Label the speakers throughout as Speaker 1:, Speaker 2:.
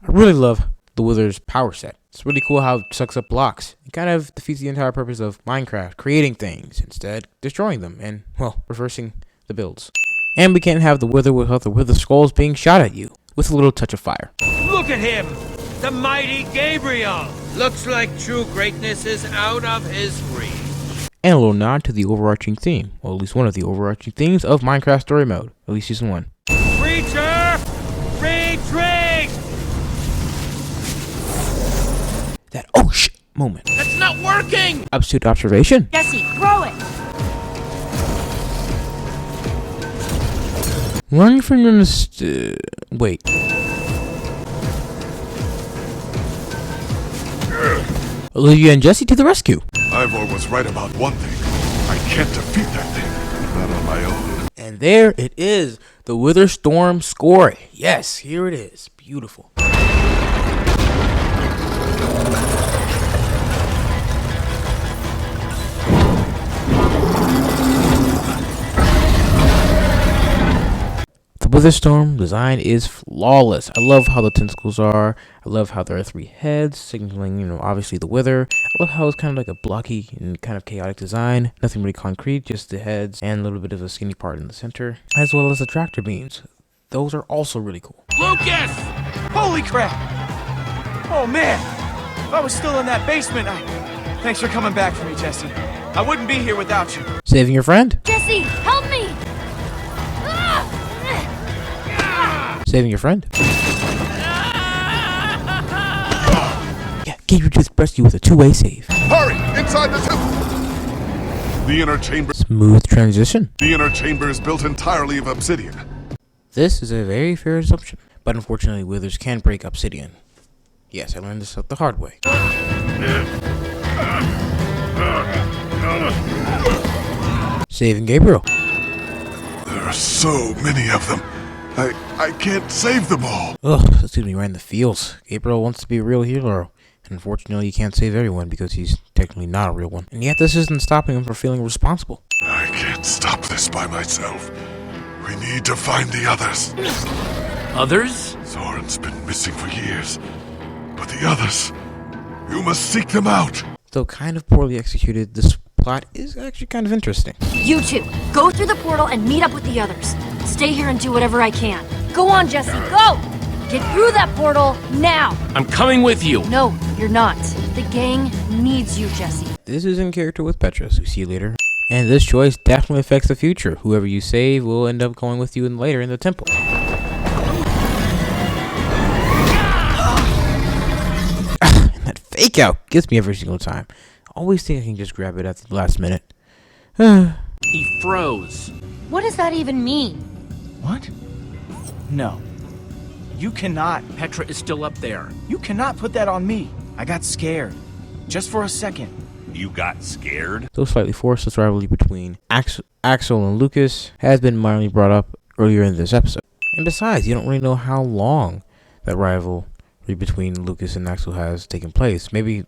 Speaker 1: I really love the Wither's power set. It's really cool how it sucks up blocks. It kind of defeats the entire purpose of Minecraft, creating things, instead destroying them and, well, reversing the builds. And we can't have the Wither without the Wither skulls being shot at you, with a little touch of fire.
Speaker 2: Look at him! The mighty Gabriel! Looks like true greatness is out of his reach.
Speaker 1: And a little nod to the overarching theme, or at least one of the overarching themes of Minecraft Story Mode, at least Season 1.
Speaker 2: Creature! Retreat!
Speaker 1: That oh shit moment.
Speaker 2: That's not working!
Speaker 1: Absolute observation.
Speaker 3: Jesse, throw it!
Speaker 1: Learning from your wait. Olivia and Jesse to the rescue.
Speaker 4: Ivor was right about one thing. I can't defeat that thing. Not on my own.
Speaker 1: And there it is. The Wither Storm score. Yes, here it is. Beautiful. The Wither Storm design is flawless. I love how the tentacles are. I love how there are 3 heads, signaling, obviously the Wither. I love how it's kind of like a blocky and kind of chaotic design. Nothing really concrete, just the heads and a little bit of a skinny part in the center, as well as the tractor beams. Those are also really cool.
Speaker 2: Lucas!
Speaker 5: Holy crap! Oh man! If I was still in that basement, Thanks for coming back for me, Jesse. I wouldn't be here without you.
Speaker 1: Saving your friend?
Speaker 3: Jesse, help me!
Speaker 1: Saving your friend? Yeah, Gabriel just blessed you with a 2-way save.
Speaker 4: Hurry! Inside the temple! The inner chamber.
Speaker 1: Smooth transition.
Speaker 4: The inner chamber is built entirely of obsidian.
Speaker 1: This is a very fair assumption, but unfortunately Withers can break obsidian. Yes, I learned this the hard way. Saving Gabriel.
Speaker 4: There are so many of them. I can't save them all.
Speaker 1: Ugh, this gives me right in the feels. Gabriel wants to be a real hero, and unfortunately you can't save everyone because he's technically not a real one. And yet this isn't stopping him from feeling responsible.
Speaker 4: I can't stop this by myself. We need to find the others.
Speaker 2: Others?
Speaker 4: Soren's been missing for years. But the others, you must seek them out.
Speaker 1: Though kind of poorly executed, this plot is actually kind of interesting.
Speaker 3: You two, go through the portal and meet up with the others. Stay here and do whatever I can. Go on, Jesse, go! Get through that portal, now!
Speaker 2: I'm coming with you.
Speaker 3: No, you're not. The gang needs you, Jesse.
Speaker 1: This is in character with Petrus, we see later. And this choice definitely affects the future. Whoever you save will end up going with you later in the temple. And that fake out gets me every single time. Always think I can just grab it at the last minute.
Speaker 2: He froze.
Speaker 3: What does that even mean?
Speaker 5: What? No. You cannot.
Speaker 2: Petra is still up there.
Speaker 5: You cannot put that on me. I got scared. Just for a second.
Speaker 6: You got scared?
Speaker 1: Though slightly forced, this rivalry between Axel and Lucas has been mildly brought up earlier in this episode. And besides, you don't really know how long that rivalry between Lucas and Axel has taken place. Maybe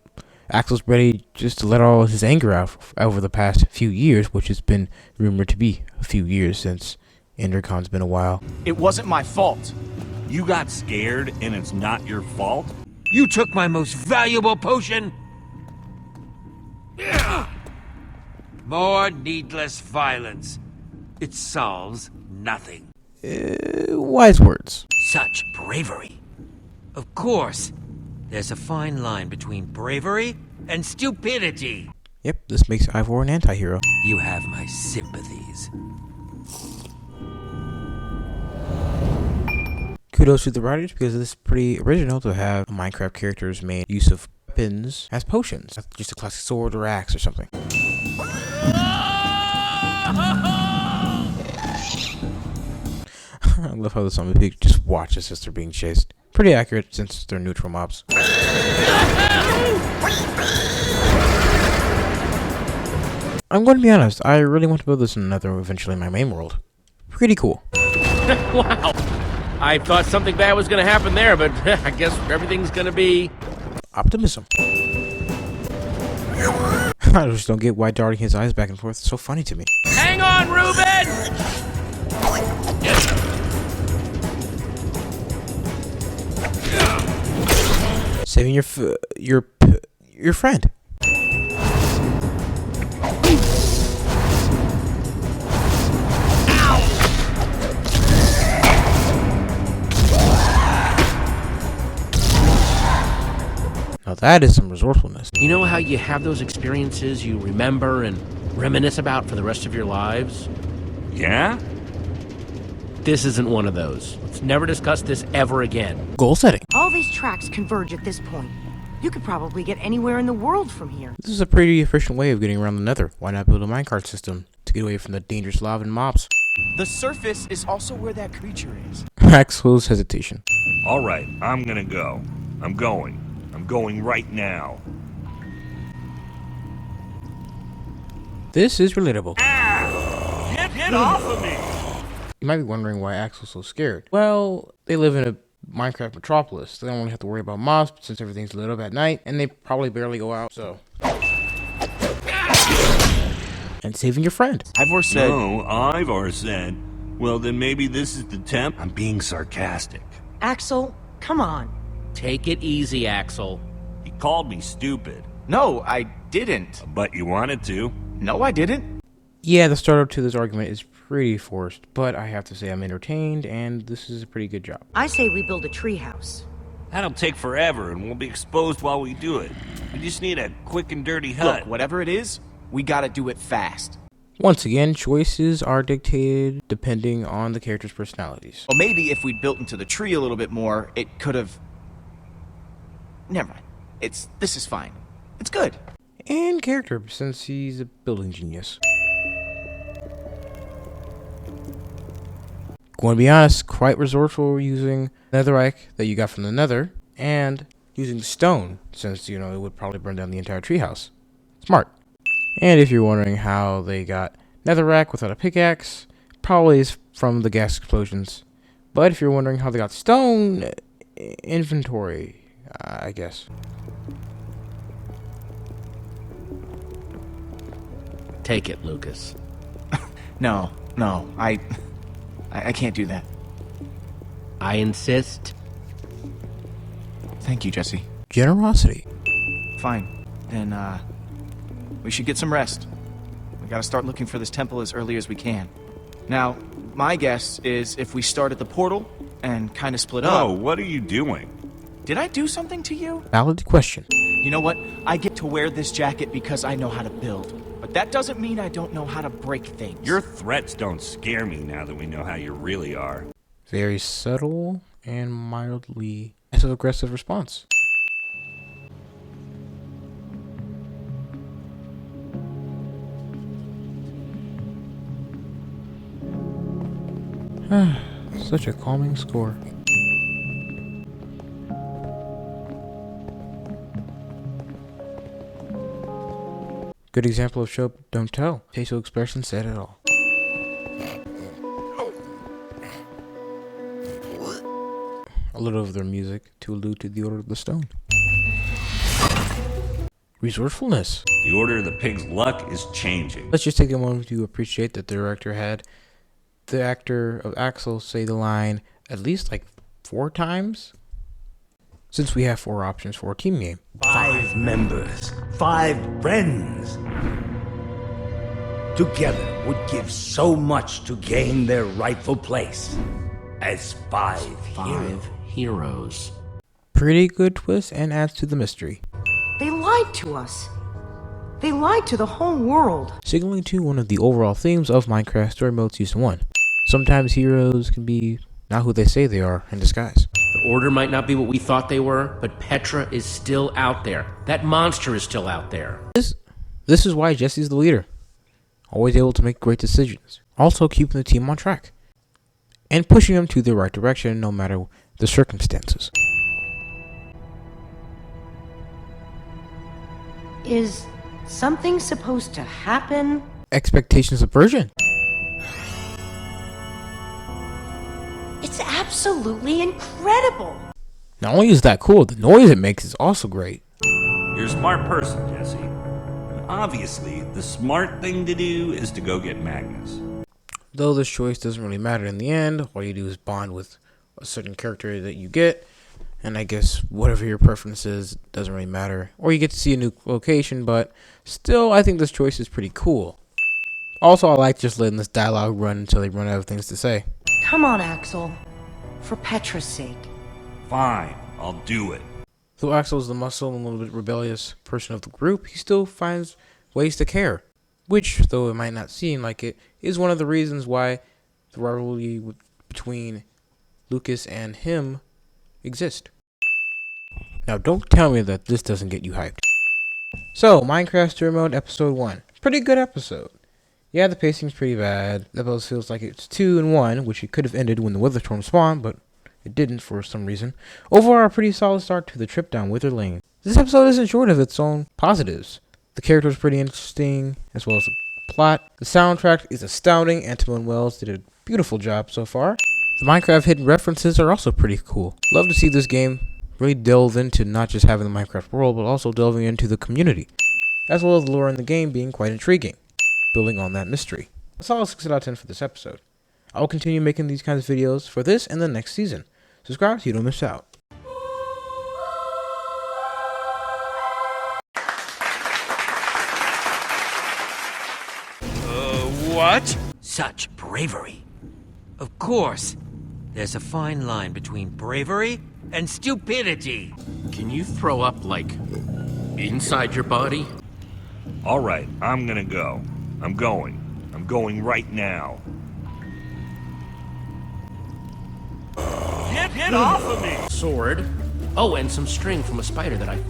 Speaker 1: Axel's ready just to let all his anger out over the past few years, which has been rumored to be a few years since EnderCon's been a while.
Speaker 5: It wasn't my fault.
Speaker 6: You got scared and it's not your fault?
Speaker 2: You took my most valuable potion. More needless violence. It solves nothing.
Speaker 1: Wise words.
Speaker 2: Such bravery. Of course, there's a fine line between bravery and stupidity.
Speaker 1: Yep, this makes Ivor an anti-hero.
Speaker 2: You have my sympathies.
Speaker 1: Kudos to the writers because it's pretty original to have Minecraft characters made use of weapons as potions, not just a classic sword or axe or something. I love how the zombie pig just watches as they're being chased. Pretty accurate since they're neutral mobs. I'm going to be honest, I really want to build this in Nether eventually in my main world. Pretty cool.
Speaker 2: Wow. I thought something bad was going to happen there, but I guess everything's going to be...
Speaker 1: optimism. I just don't get why darting his eyes back and forth is so funny to me.
Speaker 2: Hang on, Reuben!
Speaker 1: Saving your friend. Now that is some resourcefulness.
Speaker 7: You know how you have those experiences you remember and reminisce about for the rest of your lives?
Speaker 6: Yeah?
Speaker 7: This isn't one of those. Let's never discuss this ever again.
Speaker 1: Goal setting.
Speaker 8: All these tracks converge at this point. You could probably get anywhere in the world from here.
Speaker 1: This is a pretty efficient way of getting around the Nether. Why not build a minecart system to get away from the dangerous lava and mobs?
Speaker 5: The surface is also where that creature is.
Speaker 1: Axel's hesitation.
Speaker 6: Alright, I'm gonna go. I'm going. I'm going right now.
Speaker 1: This is relatable.
Speaker 6: Get off of me!
Speaker 1: You might be wondering why Axel's so scared. Well, they live in a Minecraft metropolis. They don't really have to worry about mobs since everything's lit up at night, and they probably barely go out, so. And saving your friend.
Speaker 5: Ivor said...
Speaker 6: No, Ivor said. Well, then maybe this is the temp? I'm being sarcastic.
Speaker 8: Axel, come on.
Speaker 7: Take it easy, Axel.
Speaker 6: He called me stupid.
Speaker 5: No, I didn't.
Speaker 6: But you wanted to.
Speaker 5: No, I didn't.
Speaker 1: Yeah, the startup to this argument is pretty forced, but I have to say I'm entertained, and this is a pretty good job.
Speaker 8: I say we build a treehouse.
Speaker 6: That'll take forever, and we'll be exposed while we do it. We just need a quick and dirty hut.
Speaker 5: Look, whatever it is, we gotta do it fast.
Speaker 1: Once again, choices are dictated depending on the characters' personalities.
Speaker 5: Well, maybe if we'd built into the tree a little bit more, it could have... Never mind. This is fine. It's good.
Speaker 1: And character, since he's a building genius. Going to be honest, quite resourceful using netherite that you got from the nether, and using stone, since, it would probably burn down the entire treehouse. Smart. And if you're wondering how they got netherrack without a pickaxe, probably is from the gas explosions. But if you're wondering how they got stone, inventory, I guess.
Speaker 7: Take it, Lucas.
Speaker 5: No, I can't do that.
Speaker 7: I insist.
Speaker 5: Thank you, Jesse.
Speaker 1: Generosity.
Speaker 5: Fine. Then, we should get some rest. We gotta start looking for this temple as early as we can. Now, my guess is if we start at the portal and kind of split
Speaker 6: Oh,
Speaker 5: up...
Speaker 6: what are you doing?
Speaker 5: Did I do something to you?
Speaker 1: Valid question.
Speaker 5: You know what? I get to wear this jacket because I know how to build. But that doesn't mean I don't know how to break things.
Speaker 6: Your threats don't scare me now that we know how you really are.
Speaker 1: Very subtle and mildly passive-aggressive response. Such a calming score. Good example of show up, don't tell. Facial expression said it all. A little of their music to allude to the Order of the Stone. Resourcefulness.
Speaker 6: The Order of the Pig's luck is changing.
Speaker 1: Let's just take a moment to appreciate that the director had the actor of Axel say the line at least like 4 times, since we have 4 options for a team game.
Speaker 9: 5 members, 5 friends. Together would give so much to gain their rightful place as 5 heroes.
Speaker 7: Heroes.
Speaker 1: Pretty good twist and adds to the mystery.
Speaker 8: They lied to us. They lied to the whole world.
Speaker 1: Signaling to one of the overall themes of Minecraft Story Mode Season 1. Sometimes heroes can be not who they say they are in disguise.
Speaker 7: The Order might not be what we thought they were, but Petra is still out there. That monster is still out there.
Speaker 1: This is why Jesse's the leader. Always able to make great decisions. Also keeping the team on track. And pushing them to the right direction no matter the circumstances.
Speaker 8: Is something supposed to happen?
Speaker 1: Expectation subversion.
Speaker 8: It's absolutely incredible.
Speaker 1: Not only is that cool, the noise it makes is also great.
Speaker 6: You're a smart person, Jesse. And obviously, the smart thing to do is to go get Magnus.
Speaker 1: Though this choice doesn't really matter in the end, all you do is bond with a certain character that you get, and I guess whatever your preference is doesn't really matter. Or you get to see a new location, but still, I think this choice is pretty cool. Also, I like just letting this dialogue run until they run out of things to say.
Speaker 8: Come on, Axel. For Petra's sake.
Speaker 6: Fine, I'll do it.
Speaker 1: Though Axel is the muscle and a little bit rebellious person of the group, he still finds ways to care. Which, though it might not seem like it, is one of the reasons why the rivalry between Lucas and him exist. Now, don't tell me that this doesn't get you hyped. So, Minecraft Story Mode Episode 1. Pretty good episode. Yeah, the pacing's pretty bad. The episode feels like it's 2 in 1, which it could have ended when the Witherstorm spawned, but it didn't for some reason. Overall, a pretty solid start to the trip down Wither Lane. This episode isn't short of its own positives. The character is pretty interesting, as well as the plot. The soundtrack is astounding, and Timon Wells did a beautiful job so far. The Minecraft hidden references are also pretty cool. Love to see this game really delve into not just having the Minecraft world, but also delving into the community, as well as the lore in the game being quite intriguing, building on that mystery. A solid 6 out of 10 for this episode. I will continue making these kinds of videos for this and the next season. Subscribe so you don't miss out.
Speaker 2: What? Such bravery. Of course. There's a fine line between bravery and stupidity.
Speaker 7: Can you throw up, like, inside your body?
Speaker 6: All right, I'm gonna go. I'm going. I'm going right now. Get off of me!
Speaker 7: Sword. Oh, and some string from a spider that I fought.